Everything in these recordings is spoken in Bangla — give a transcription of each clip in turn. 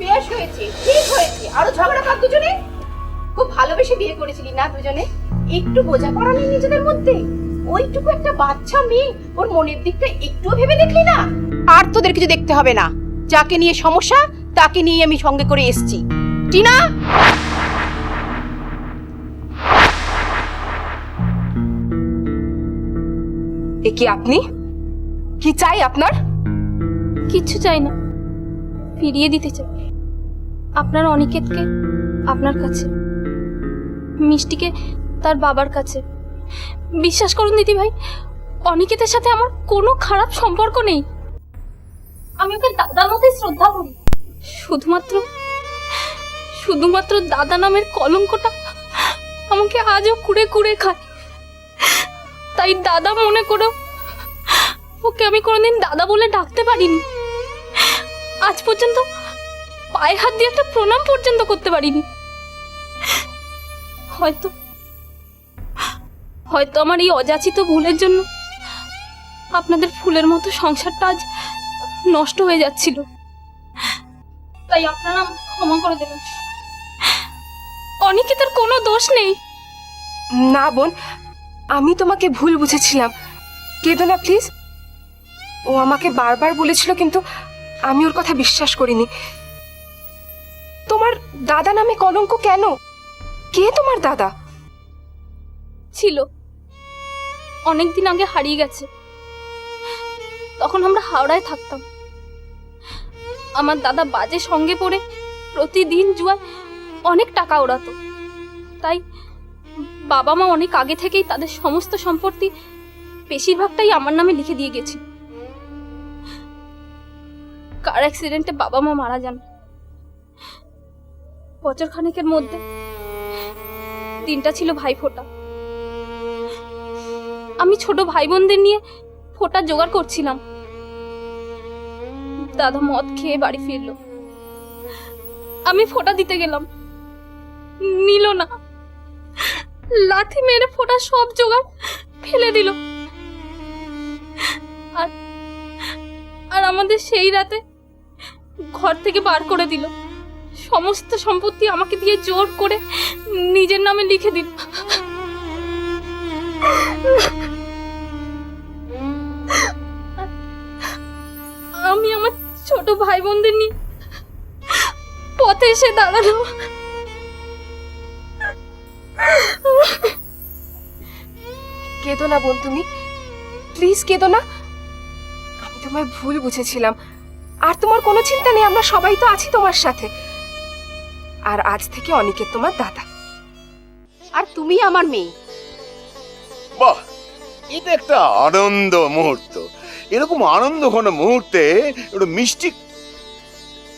বেশ হয়েছে, ঠিক হয়েছে। আরো ঝগড়া কর দুজনে। খুব ভালোবেসে বিয়ে করেছিলি না দুজনে? একটু বোঝাপড়া নেই নিজেদের মধ্যে? ওইটুকু একটা বাচ্চা মেয়ে, ওর মনের দিকটা একটুও ভেবে দেখলি না? আর তোদের কিছু দেখতে হবে না, যাকে নিয়ে সমস্যা তাকে নিয়ে আমি সঙ্গে করে এসেছি। টিনা, এ কি আপনি? কি চাই আপনার? কিচ্ছু চাই না, ফিরিয়ে দিতে চাই আপনার অনিকেতকে আপনার কাছে, মিষ্টিকে তার বাবার কাছে। বিশ্বাস করুন দিদি ভাই, অনিকেতের সাথে আমার কোনো খারাপ সম্পর্ক নেই। আমি ওকে দাদার মতোই শ্রদ্ধা করি। শুধুমাত্র দাদা নামের কলঙ্কটা আমাকে আজও কুড়ে কুড়ে খায়। তাই দাদা মনে করেও ওকে আমি কোনোদিন দাদা বলে ডাকতে পারিনি। আজ পর্যন্ত পায়ে হাত দিয়ে একটা প্রণাম পর্যন্ত করতে পারিনি। হয়তো আমার এই অযাচিত ভুলের জন্য আপনাদের ফুলের মতো সংসারটা আজ নষ্ট হয়ে যাচ্ছিল। তাই আপনারা ক্ষমা করে দেবেন। অনিকেতের কোনো দোষ নেই। না বোন, আমি তোমাকে ভুল বুঝেছিলাম। কেঁদো না প্লিজ। ও আমাকে বারবার বলেছিল, কিন্তু আমি ওর কথা বিশ্বাস করিনি। তোমার দাদা নামে কলঙ্ক কেন? কে তোমার দাদা? ছিল, অনেকদিন আগে হারিয়ে গেছে। তখন আমরা হাওড়ায় থাকতাম। আমার দাদা বাজে সঙ্গে পড়ে প্রতিদিন জুয়ায় অনেক টাকা ওড়াতো। তাই বাবা মা অনেক আগে থেকেই তাদের সমস্ত সম্পত্তি বেশিরভাগটাই আমার নামে লিখে দিয়ে গেছে। কার অ্যাক্সিডেন্টে বাবা মা মারা যান। বছর খানেকের মধ্যে দিনটা ছিল ভাইফোঁটা। আমি ছোট ভাই বোনদের নিয়ে ফোঁটা জোগাড় করছিলাম। দাদা মদ খেয়ে বাড়ি ফিরলো। আমি ফোঁটা দিতে গেলাম, নিল না। লাথি মেরে ফোঁটা সব জোগাড় ফেলে দিল। আর আমাদের সেই রাতে ঘর থেকে বার করে দিল। সমস্ত সম্পত্তি আমাকে দিয়ে জোর করে নিজের নামে লিখে দিল। আমি আমার ছোট ভাই বোনদের নিয়ে পথে এসে দাঁড়ালাম। কেঁদো না বোন, তুমি প্লিজ কেঁদো না। আমি তোমায় ভুল বুঝেছিলাম। আর তোমার কোনো চিন্তা নেই, আমরা সবাই তো আছি তোমার সাথে। আর আজ থেকে অনিকেত তোমার দাদা। আর তুমি আমার মেয়ে। বাহ, এটা একটা আনন্দ মুহূর্ত। এরকম আনন্দ ঘন মুহূর্তে একটু মিষ্টি।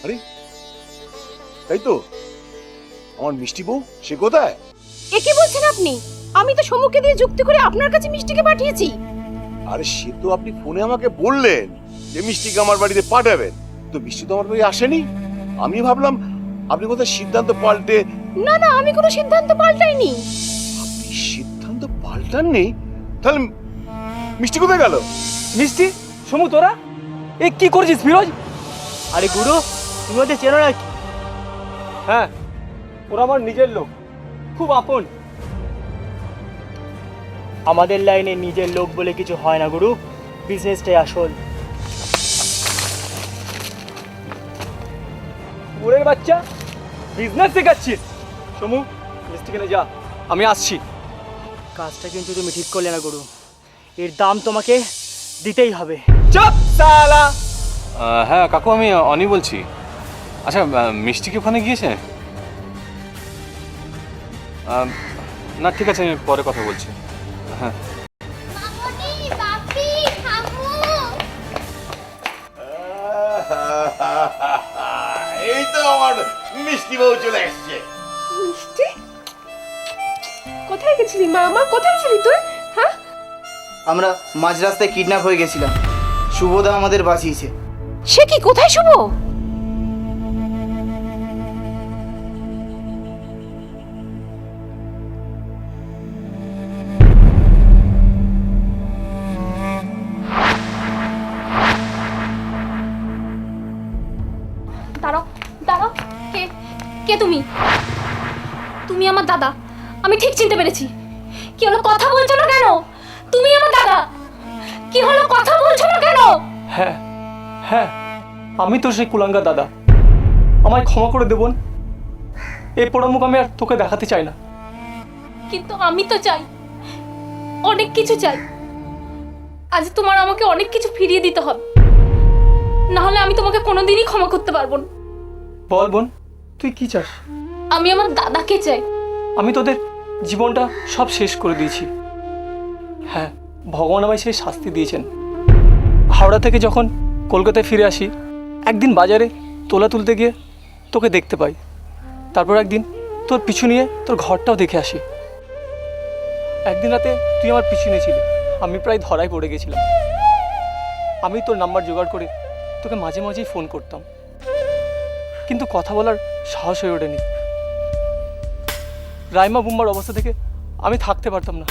আরে তাই তো, আমার মিষ্টি বউ সে কোথায়? এ কি বলছেন আপনি? আমি তো সমুখে দিয়ে যুক্তি করে আপনার কাছে মিষ্টিকে পাঠিয়েছি। আরে সে তো আপনি ফোনে আমাকে বললেন যে মিষ্টিকে আমার বাড়িতে পাঠাবেন, তো মিষ্টি তো আমার বাড়ি আসেনি। আমি ভাবলাম আপনি কোথায় সিদ্ধান্ত পাল্টে। না না, আমি কোনো সিদ্ধান্ত পাল্টাইনি। আপনি সিদ্ধান্ত পাল্টাননি? তাহলে মিষ্টি কোথায় গেল? মিষ্টি, সমু, তোরা এ কি করছিস ফিরোজ? আরে গুরু, তুমি ওদের চেনো নাকি? হ্যাঁ, ওরা আমার নিজের লোক, খুব আপন। আমাদের লাইনে নিজের লোক বলে কিছু হয় না গুরু, বিজনেসটাই আসল। ওরের বাচ্চা, বিজনেস শেখাচ্ছিস? সমু, মিষ্টি কিনে যা, আমি আসছি। কাজটা কিন্তু তুমি ঠিক করলে না গুরু, এর দাম তোমাকে দিতেই হবে। চুপ সালা! হ্যাঁ কাকু, আমি অনি বলছি। আচ্ছা, মিষ্টি কি ওখানে গিয়েছে? না ঠিক আছে, আমি পরে কথা বলছি। হ্যাঁ। এই তো আমার মিষ্টি বউ চলে এসছে। মিষ্টি, কোথায় গেছিলি মা? মা কোথায় ছিলি তুই? হ্যাঁ, আমরা মাঝ রাস্তায় কিডন্যাপ হয়ে গেছিলাম, শুভদা আমাদের বাঁচিয়েছে। সে কি, কোথায় শুভ? দাঁড়াও, কে কে তুমি? তুমি আমার দাদা, আমি ঠিক চিনতে পেরেছি। কি হলো, কথা বলছো না কেন? তুমি আমার দাদা, কি হলো, কথা বলছো না কেন? হ্যাঁ হ্যাঁ, আমি তো সেই কুলাঙ্গা দাদা। আমায় ক্ষমা করে দেবন। এই পোড়া মুখ আমি আর তোকে দেখাতে চাই না। কিন্তু আমি তো চাই, অনেক কিছু চাই। আজ তোমার আমাকে অনেক কিছু ফিরিয়ে দিতে হবে, না হলে আমি তোমাকে কোনোদিনই ক্ষমা করতে পারবো না। বল বোন, তুই কি চাস? আমি আমার দাদাকে চাই। আমি তোদের জীবনটা সব শেষ করে দিয়েছি। হ্যাঁ, ভগবান আমায় সেই শাস্তি দিয়েছেন। হাওড়া থেকে যখন কলকাতায় ফিরে আসি, একদিন বাজারে তোলা তুলতে গিয়ে তোকে দেখতে পাই। তারপর একদিন তোর পিছু নিয়ে তোর ঘরটাও দেখে আসি। একদিন রাতে তুই আমার পিছু নিয়েছিলি, আমি প্রায় ধরায় পড়ে গেছিলাম। আমি তোর নাম্বার জোগাড় করে তোকে মাঝে মাঝেই ফোন করতাম, কিন্তু কথা বলার সাহস হয়ে ওঠেনি। রাইমা বুম্বার অবস্থা থেকে আমি থাকতে পারতাম না,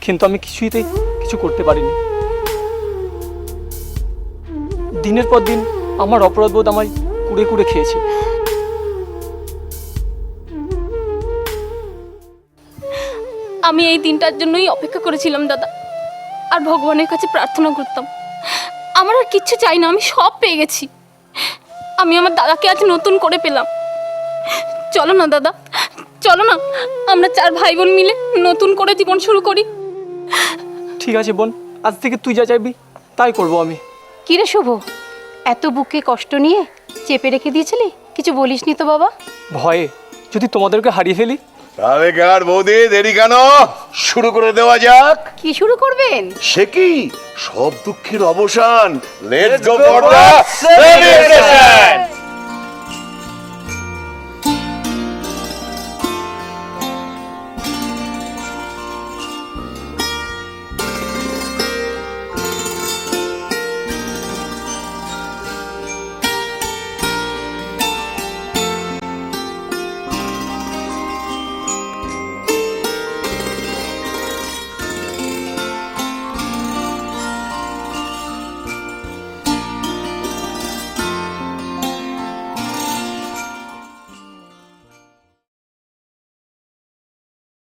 কিন্তু আমি কিছুতেই কিছু করতে পারিনি। দিনের পর দিন আমার অপরাধবোধ আমায় কুড়ে কুড়ে খেয়েছে। আমি এই দিনটার জন্যই অপেক্ষা করেছিলাম দাদা, আর ভগবানের কাছে প্রার্থনা করতাম। আমার আর কিচ্ছু চাই না, আমি সব পেয়ে গেছি। আমি আমার দাদাকে আজ নতুন করে পেলাম। চলো না দাদা, চলো না, আমরা 4 ভাই বোন মিলে নতুন করে জীবন শুরু করি। ঠিক আছে বোন, আজ থেকে তুই যা চাইবি তাই করবো আমি। কিরে শুভ, এত বুকে কষ্ট নিয়ে চেপে রেখে দিয়েছিলি? কিছু বলিসনি তো বাবা? ভয়ে যদি তোমাদেরকে হারিয়ে ফেলি। তাহলে কার বৌদি, দেরি কেন? শুরু করে দেওয়া যাক। কি শুরু করবেন? সে কি সব দুঃখের অবসান? Let's go for the